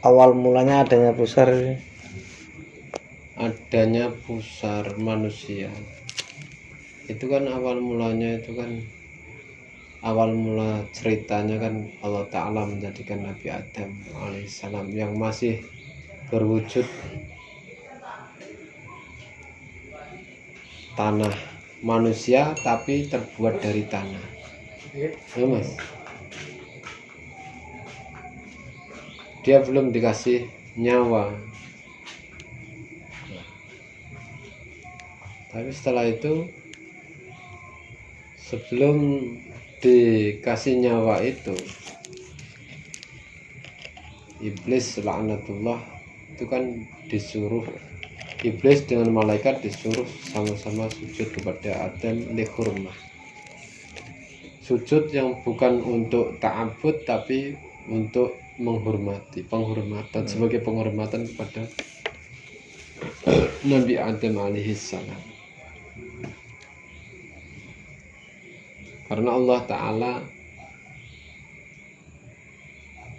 awal mulanya adanya pusar? Adanya pusar manusia itu kan awal mulanya itu kan, awal mula ceritanya kan Allah Ta'ala menjadikan Nabi Adam alaihissalam yang masih berwujud tanah manusia tapi terbuat dari tanah ya mas. Dia belum dikasih nyawa, tapi setelah itu sebelum dikasih nyawa itu iblis laknatullah itu kan disuruh, iblis dengan malaikat disuruh sama-sama sujud kepada Adam lihurmah, sujud yang bukan untuk ta'abud tapi untuk menghormati, penghormatan sebagai penghormatan kepada Nabi Adam alaihissalam. Karena Allah Ta'ala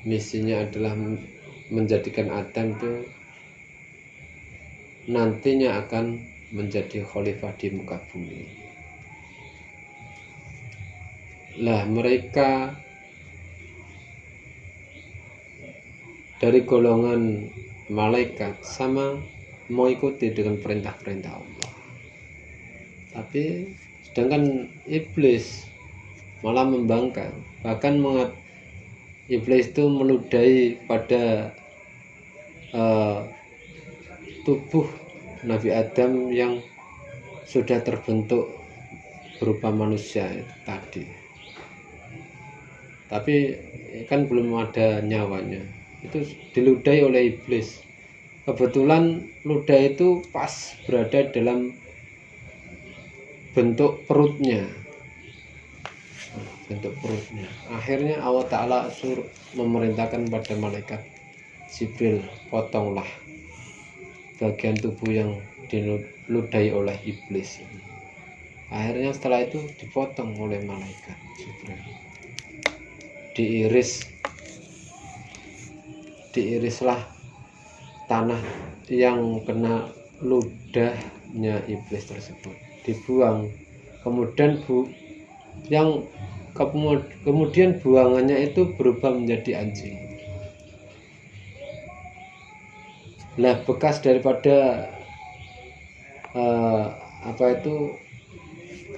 misinya adalah menjadikan Adam itu nantinya akan menjadi khalifah di muka bumi. Lah mereka dari golongan malaikat sama mau ikuti dengan perintah-perintah Allah, tapi sedangkan iblis malah membangkang, bahkan iblis itu meludahi pada tubuh Nabi Adam yang sudah terbentuk berupa manusia itu tadi, tapi kan belum ada nyawanya, itu diludahi oleh iblis. Kebetulan ludah itu pas berada dalam bentuk perutnya, akhirnya Allah Ta'ala suruh memerintahkan pada malaikat Jibril, potonglah bagian tubuh yang diludahi oleh iblis. Akhirnya setelah itu dipotong oleh malaikat Jibril, diirislah tanah yang kena ludahnya iblis tersebut, dibuang. Kemudian buangannya itu berubah menjadi anjing. Lah bekas daripada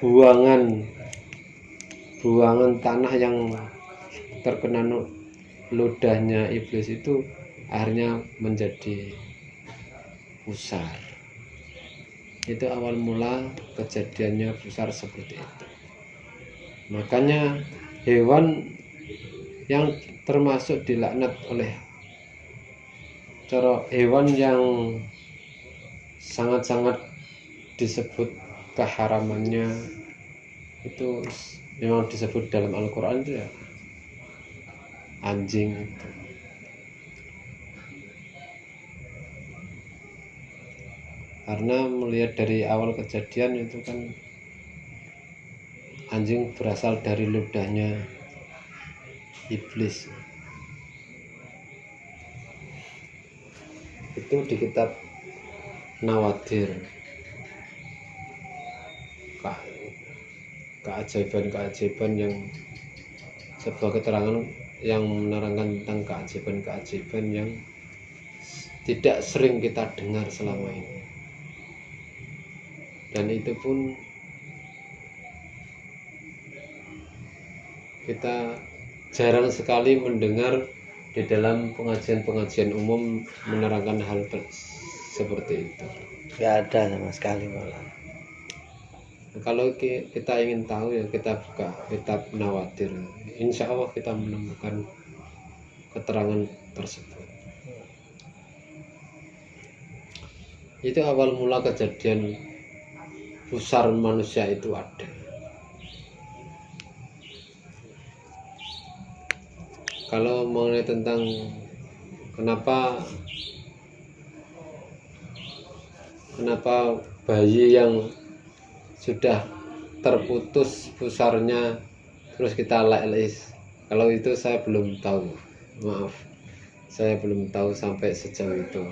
buangan tanah yang terkena ludahnya iblis itu akhirnya menjadi pusar. Itu awal mula kejadiannya pusar seperti itu. Makanya hewan yang termasuk dilaknat oleh hewan yang sangat-sangat disebut keharamannya itu memang disebut dalam Al-Quran itu ya anjing itu. Karena melihat dari awal kejadian itu kan anjing berasal dari ludahnya iblis. Itu di kitab Nawadir, keajaiban-keajaiban yang sebuah keterangan yang menerangkan tentang keajaiban-keajaiban yang tidak sering kita dengar selama ini. Dan itu pun kita jarang sekali mendengar di dalam pengajian-pengajian umum menerangkan hal seperti itu. Nggak ada sama sekali malah. Kalau kita ingin tahu ya kita buka kitab Nawadir, insya Allah kita menemukan keterangan tersebut. Itu awal mula kejadian pusar manusia itu ada. Kalau mengenai tentang kenapa bayi yang sudah terputus pusarnya terus kita lelis, kalau itu saya belum tahu, maaf saya belum tahu sampai sejauh itu.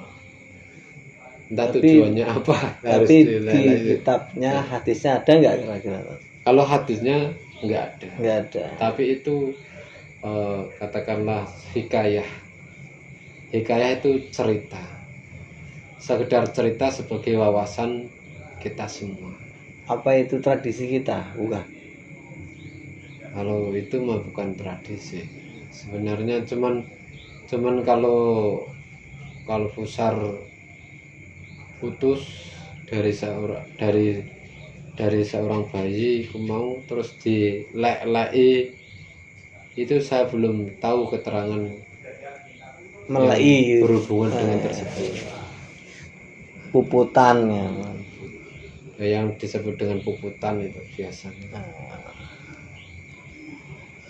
Entah Tapi- tujuannya apa harus Tapi di dilelai. kitabnya hadisnya ada nggak kira-kira? Kalau hadisnya nggak ada, Nggak ada. tapi itu katakanlah hikayah. Hikayah itu cerita, sekedar cerita sebagai wawasan kita semua. Apa itu tradisi kita? Bukan. Kalau itu mah bukan tradisi. Sebenarnya cuman kalau pusar putus dari seorang bayi aku mau terus dilek-leki, itu saya belum tahu keterangan Melai yang berhubungan dengan tersebut. puputan ya. Yang disebut dengan puputan itu biasanya.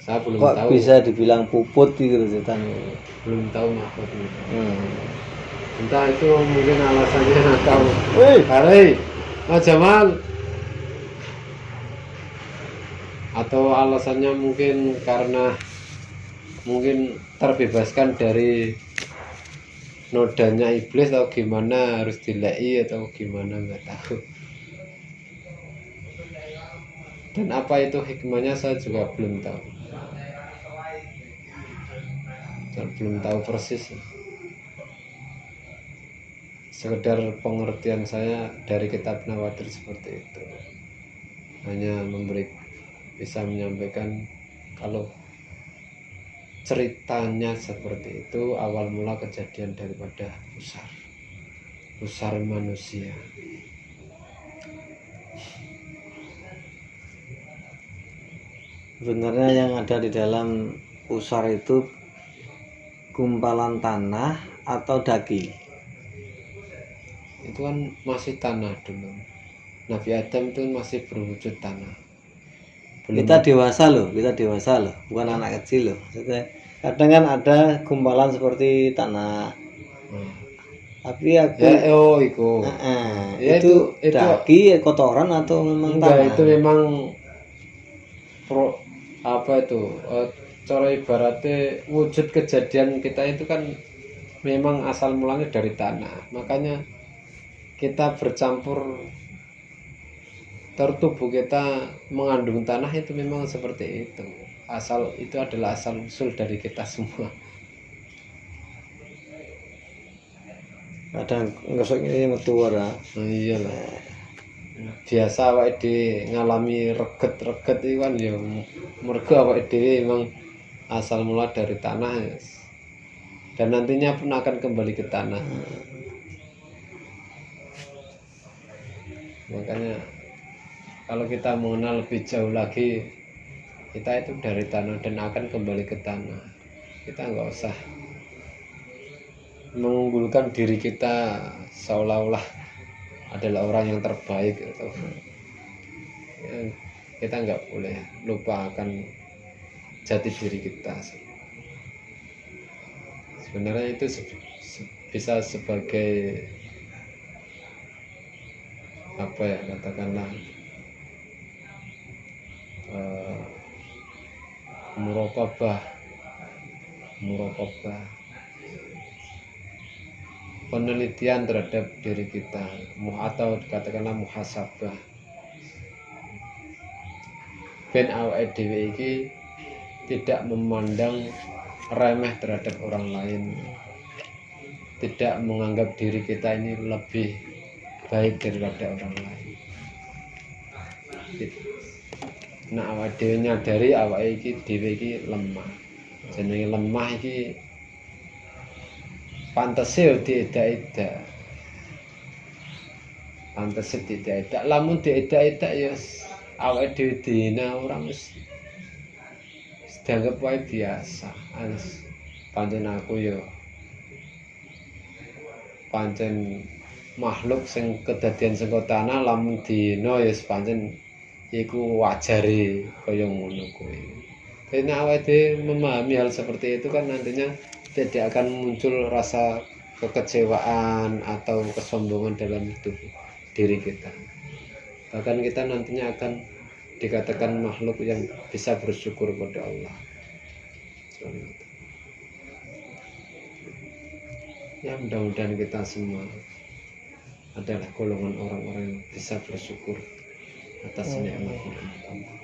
Saya belum Kok tahu. bisa dibilang puput gitu ceritanya? Belum tahu maksudnya. Hmm. Entah itu mungkin alasannya atau Wih, Hari Mas Jamal, atau alasannya mungkin karena mungkin terbebaskan dari nodanya iblis atau gimana, harus dilei atau gimana, nggak tahu. Dan apa itu hikmahnya saya juga belum tahu. Saya belum tahu persis. Sekedar pengertian saya dari kitab Nawadir seperti itu, hanya bisa menyampaikan kalau ceritanya seperti itu awal mula kejadian daripada pusar manusia. sebenarnya yang ada di dalam pusar itu gumpalan tanah atau daging? Itu kan masih tanah dulu. Nabi Adam itu masih berwujud tanah. Kita dewasa loh, bukan anak kecil loh. Maksudnya, kadang kan ada gumpalan seperti tanah. Tapi aku Iku. Ya, itu itu daging kotoran atau memang enggak, tanah? itu memang cara ibaratnya wujud kejadian kita itu kan memang asal mulanya dari tanah. Makanya kita bercampur, tubuh kita mengandung tanah, itu memang seperti itu. Itu adalah asal usul dari kita semua. Kadang ngesok ini metu ora. Iyalah. Biasa awake dhewe ngalami reget-reget itu kan ya mergo awake dhewe memang asal mula dari tanah, dan nantinya pun akan kembali ke tanah. Makanya kalau kita mengenal lebih jauh lagi, kita itu dari tanah dan akan kembali ke tanah. Kita nggak usah mengunggulkan diri kita seolah-olah adalah orang yang terbaik gitu. Kita nggak boleh lupakan jati diri kita. Sebenarnya itu bisa sebagai apa ya, katakanlah muraqabah, penelitian terhadap diri kita, atau katakanlah muhasabah. Ben awake dhewe iki tidak memandang remeh terhadap orang lain, tidak menganggap diri kita ini lebih baik daripada orang lain. Nah, awake dhewe nyadari awake iki dhewe iki lemah. Jenenge lemah iki pantese diedak-edak. Pantese diedak-edak. Lamun diedak-edak ya awake dhewe dina orang wis dianggap wae biasa. Pancen aku ya pancen makhluk sing kedadian saka tanah, lamun dina ya pancen iku wajare kaya ngono kuwi. Dene awake dhewe memahami hal seperti itu kan nantinya tidak akan muncul rasa kekecewaan atau kesombongan dalam hidup diri kita. Bahkan kita nantinya akan dikatakan makhluk yang bisa bersyukur kepada Allah. Ya mudah-mudahan kita semua adalah golongan orang-orang yang bisa bersyukur atas nikmat-nikmat Allah.